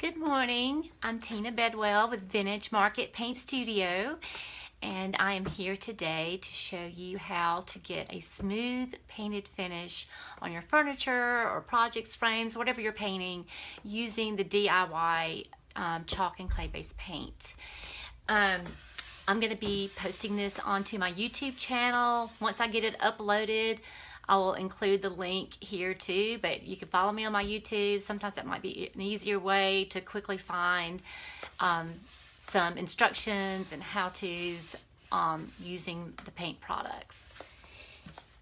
Good morning. I'm Tina Bedwell with Vintage Market Paint Studio, and I am here today to show you how to get a smooth painted finish on your furniture or projects, frames, whatever you're painting, using the DIY chalk and clay-based paint. I'm going to be posting this onto my YouTube channel. Once I get it uploaded, I will include the link here too, but you can follow me on my YouTube. Sometimes that might be an easier way to quickly find some instructions and how-tos using the paint products.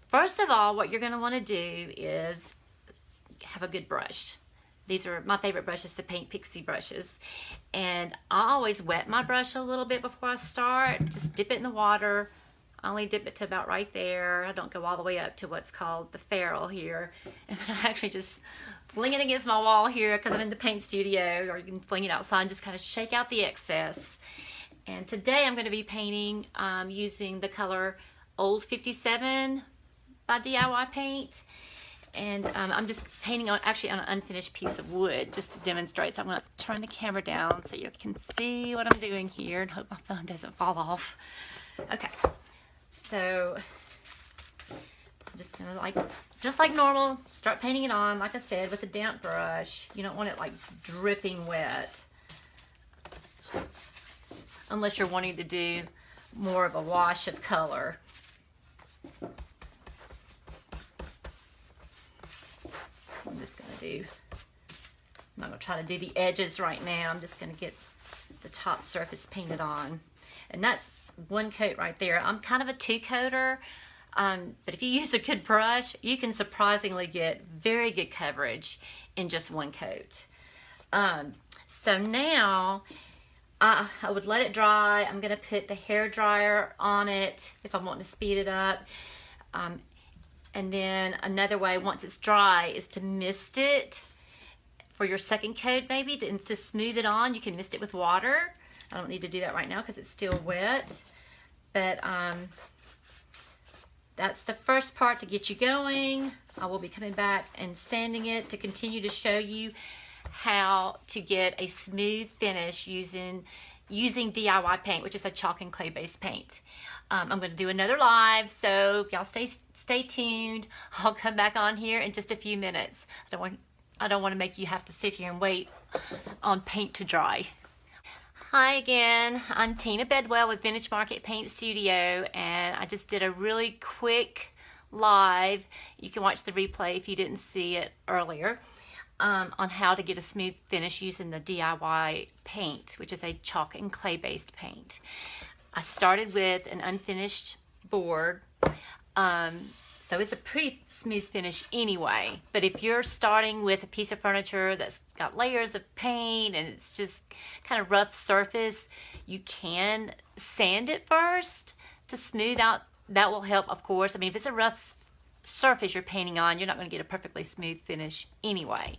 First of all, what you're going to want to do is have a good brush. These are my favorite brushes, the Paint Pixie brushes. And I always wet my brush a little bit before I start. Just dip it in the water. I only dip it to about right there. I don't go all the way up to what's called the ferrule here. And then I actually just fling it against my wall here because I'm in the paint studio, or you can fling it outside and just kind of shake out the excess. And today I'm going to be painting using the color Old 57 by DIY Paint. And I'm just painting on actually on an unfinished piece of wood just to demonstrate. So I'm going to turn the camera down so you can see what I'm doing here and hope my phone doesn't fall off. Okay. So I'm just gonna just like normal, start painting it on, like I said, with a damp brush. You don't want it like dripping wet, unless you're wanting to do more of a wash of color. I'm not gonna try to do the edges right now. I'm just gonna get the top surface painted on. And that's one coat right there. I'm kind of a two-coater, but if you use a good brush, you can surprisingly get very good coverage in just one coat. So now I would let it dry. I'm going to put the hair dryer on it if I'm wanting to speed it up. And then another way, once it's dry, is to mist it for your second coat maybe, and to smooth it on. You can mist it with water. I don't need to do that right now because it's still wet, but that's the first part to get you going. I will be coming back and sanding it to continue to show you how to get a smooth finish using DIY paint, which is a chalk and clay based paint. I'm going to do another live, so if y'all stay tuned. I'll come back on here in just a few minutes. I don't want to make you have to sit here and wait on paint to dry. Hi again, I'm Tina Bedwell with Vintage Market Paint Studio, and I just did a really quick live. You can watch the replay if you didn't see it earlier, on how to get a smooth finish using the DIY paint, which is a chalk and clay based paint. I started with an unfinished board, so it's a pretty smooth finish anyway, but if you're starting with a piece of furniture that's got layers of paint and it's just kind of rough surface, you can sand it first to smooth out. That will help, of course. I mean, if it's a rough surface you're painting on, you're not going to get a perfectly smooth finish anyway.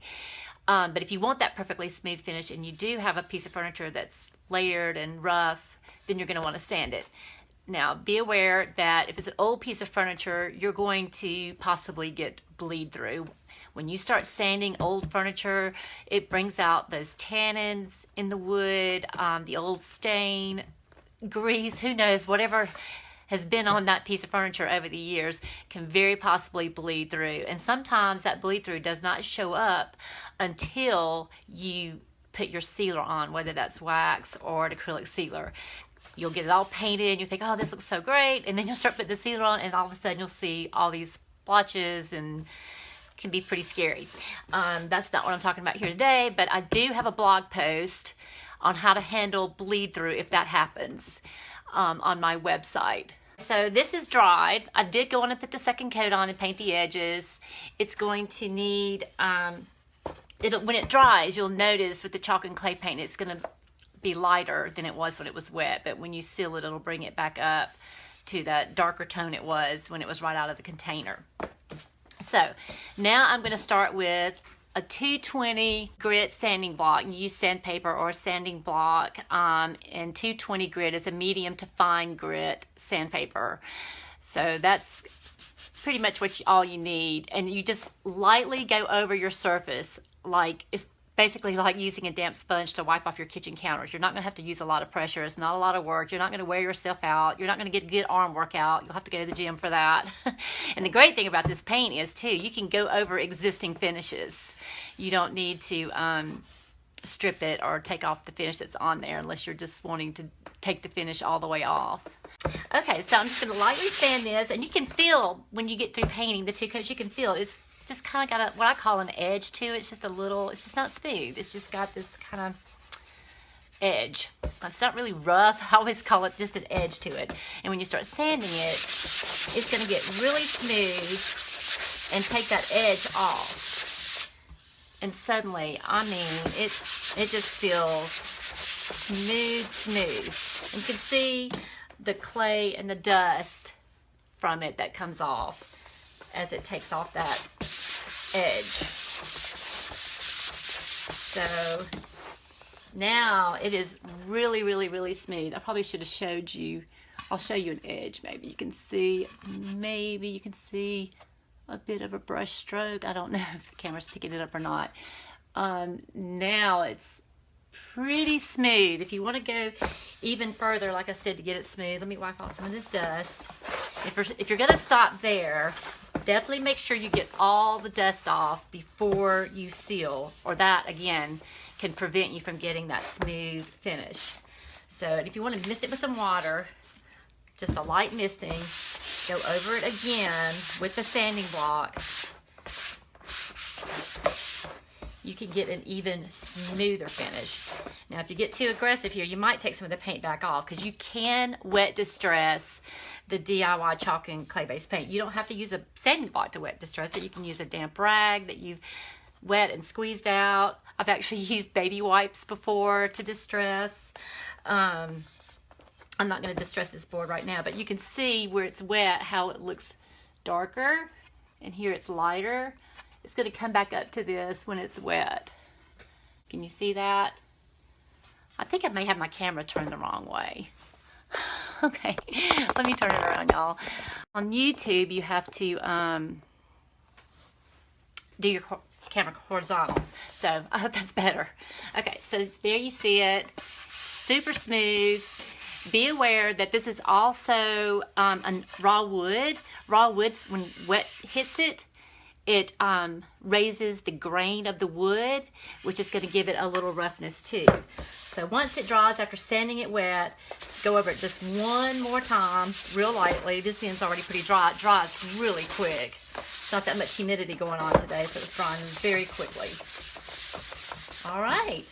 But if you want that perfectly smooth finish and you do have a piece of furniture that's layered and rough, then you're going to want to sand it. Now, be aware that if it's an old piece of furniture, you're going to possibly get bleed through. When you start sanding old furniture, it brings out those tannins in the wood, the old stain, grease, who knows, whatever has been on that piece of furniture over the years can very possibly bleed through. And sometimes that bleed through does not show up until you put your sealer on, whether that's wax or an acrylic sealer. You'll get it all painted and you think, oh, this looks so great. And then you'll start putting the sealer on and all of a sudden you'll see all these blotches and can be pretty scary. That's not what I'm talking about here today, but I do have a blog post on how to handle bleed through if that happens on my website. So this is dried. I did go on and put the second coat on and paint the edges. It's going to need, when it dries, you'll notice with the chalk and clay paint, it's going to be lighter than it was when it was wet, but when you seal it, it'll bring it back up to that darker tone it was when it was right out of the container. So now I'm going to start with a 220 grit sanding block. You use sandpaper or a sanding block, and 220 grit is a medium to fine grit sandpaper. So that's pretty much all you need, and you just lightly go over your surface, like basically like using a damp sponge to wipe off your kitchen counters. You're not going to have to use a lot of pressure. It's not a lot of work. You're not going to wear yourself out. You're not going to get a good arm workout. You'll have to go to the gym for that. And the great thing about this paint is too, you can go over existing finishes. You don't need to strip it or take off the finish that's on there unless you're just wanting to take the finish all the way off. Okay, so I'm just going to lightly sand this, and you can feel when you get through painting the two coats, you can feel it's just kind of got what I call an edge to it. It's just a little, it's just not smooth. It's just got this kind of edge. It's not really rough. I always call it just an edge to it. And when you start sanding it, it's going to get really smooth and take that edge off. And suddenly, I mean, it just feels smooth. And you can see the clay and the dust from it that comes off as it takes off that edge. So now it is really smooth. I probably should have showed you. I'll show you an edge. Maybe you can see a bit of a brush stroke. I don't know if the camera's picking it up or not. Now it's pretty smooth. If you want to go even further, like I said, to get it smooth, let me wipe off some of this dust. If you're going to stop there, definitely make sure you get all the dust off before you seal, or that again can prevent you from getting that smooth finish. So if you want to mist it with some water, just a light misting, go over it again with the sanding block, you can get an even smoother finish. Now, if you get too aggressive here, you might take some of the paint back off, because you can wet distress the DIY chalk and clay-based paint. You don't have to use a sanding block to wet distress it. You can use a damp rag that you've wet and squeezed out. I've actually used baby wipes before to distress. I'm not going to distress this board right now, but you can see where it's wet how it looks darker, and here it's lighter. It's going to come back up to this when it's wet. Can you see that? I think I may have my camera turned the wrong way. Okay, let me turn it around, y'all. On YouTube, you have to do your camera horizontal. So I hope that's better. Okay, so there you see it. Super smooth. Be aware that this is also a raw wood. Raw wood, when wet hits it, it raises the grain of the wood, which is going to give it a little roughness too. So once it dries, after sanding it wet, go over it just one more time, real lightly. This end's already pretty dry. It dries really quick. It's not that much humidity going on today, so it's drying very quickly. All right.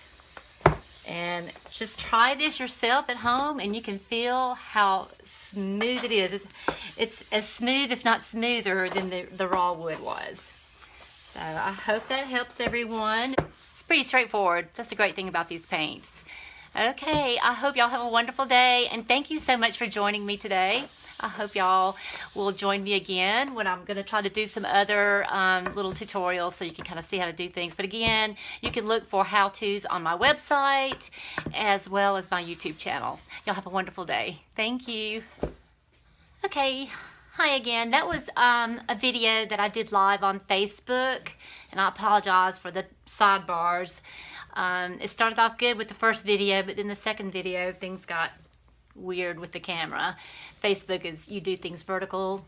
And just try this yourself at home, and you can feel how smooth it is. It's as smooth, if not smoother, than the raw wood was. So I hope that helps everyone. It's pretty straightforward. That's the great thing about these paints. Okay, I hope y'all have a wonderful day, and thank you so much for joining me today. I hope y'all will join me again when I'm going to try to do some other little tutorials so you can kind of see how to do things. But again, you can look for how-tos on my website as well as my YouTube channel. Y'all have a wonderful day. Thank you. Okay, hi again. That was a video that I did live on Facebook, and I apologize for the sidebars. It started off good with the first video, but then the second video, things got weird with the camera. Facebook is you do things vertical.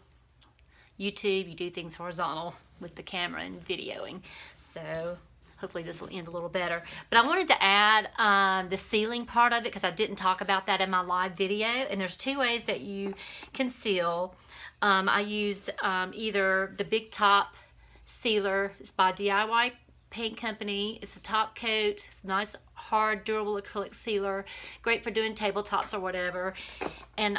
YouTube, you do things horizontal with the camera and videoing. So hopefully this will end a little better. But I wanted to add the sealing part of it, because I didn't talk about that in my live video. And there's two ways that you can seal. I use either the Big Top Sealer. It's by DIY Paint Company. It's a top coat. It's a nice, hard, durable acrylic sealer. Great for doing tabletops or whatever. And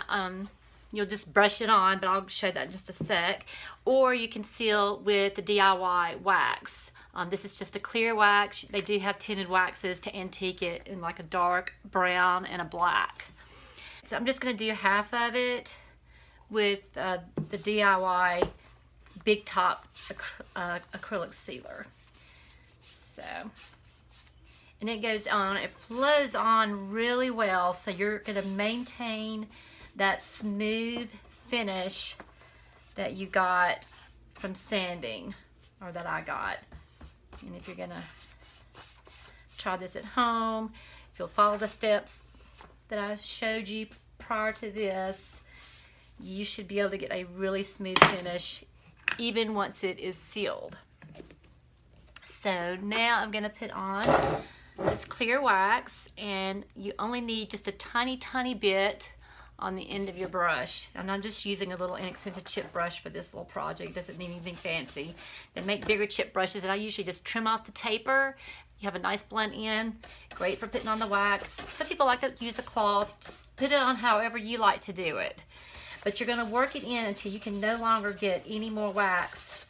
you'll just brush it on, but I'll show that in just a sec. Or you can seal with the DIY wax. This is just a clear wax. They do have tinted waxes to antique it in like a dark brown and a black. So I'm just going to do half of it with the DIY Big Top acrylic sealer. So, and it goes on, it flows on really well, so you're going to maintain that smooth finish that you got from sanding, or that I got. And if you're going to try this at home. If you'll follow the steps that I showed you prior to this, you should be able to get a really smooth finish even once it is sealed. So now I'm going to put on this clear wax, and you only need just a tiny bit on the end of your brush. And I'm just using a little inexpensive chip brush for this little project. It doesn't need anything fancy. They make bigger chip brushes, and I usually just trim off the taper. You have a nice blunt end, great for putting on the wax. Some people like to use a cloth. Just put it on however you like to do it. But you're going to work it in until you can no longer get any more wax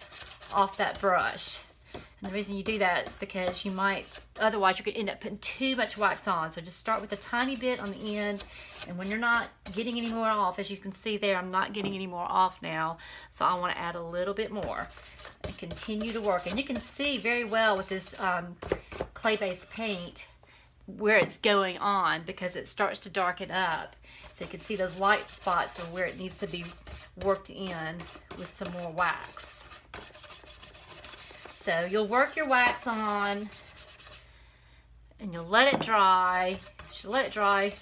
off that brush. And the reason you do that is because you might, otherwise you could end up putting too much wax on. So just start with a tiny bit on the end, and when you're not getting any more off, as you can see there, I'm not getting any more off now, so I want to add a little bit more and continue to work. And you can see very well with this clay-based paint where it's going on, because it starts to darken up. So you can see those light spots are where it needs to be worked in with some more wax. So you'll work your wax on, and you'll let it dry. You should let it dry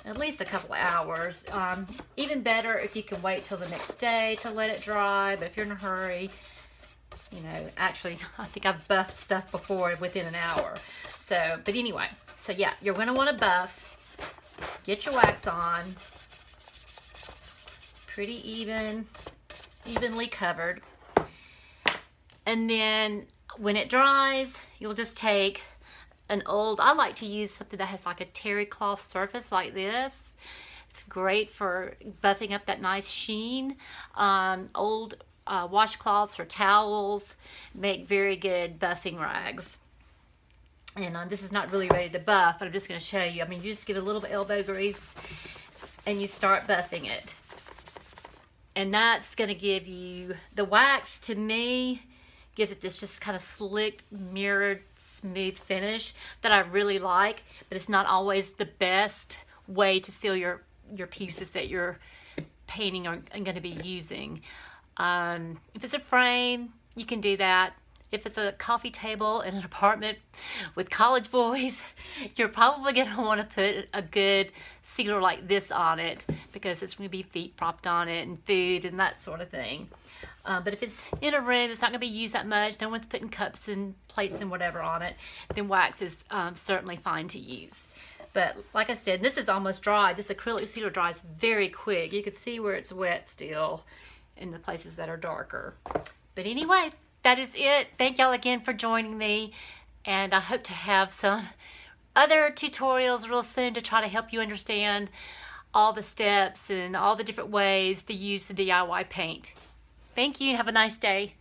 at least a couple of hours. Even better if you can wait till the next day to let it dry, but if you're in a hurry, you know, actually, I think I've buffed stuff before within an hour. So, but anyway, so yeah, you're gonna wanna buff, get your wax on, pretty evenly covered. And then when it dries, you'll just take an old, I like to use something that has like a terry cloth surface like this. It's great for buffing up that nice sheen. Old washcloths or towels make very good buffing rags. And this is not really ready to buff, but I'm just going to show you. I mean, you just give it a little bit elbow grease and you start buffing it. And that's going to give you, the wax to me gives it this just kind of slicked, mirrored, smooth finish that I really like, but it's not always the best way to seal your pieces that you're painting or going to be using. If it's a frame, you can do that. If it's a coffee table in an apartment with college boys, you're probably going to want to put a good sealer like this on it, because it's going to be feet propped on it and food and that sort of thing. But if it's in a room, it's not going to be used that much, no one's putting cups and plates and whatever on it, then wax is certainly fine to use. But like I said, this is almost dry. This acrylic sealer dries very quick. You can see where it's wet still in the places that are darker. But anyway, that is it. Thank y'all again for joining me, and I hope to have some other tutorials real soon to try to help you understand all the steps and all the different ways to use the DIY paint. Thank you. Have a nice day.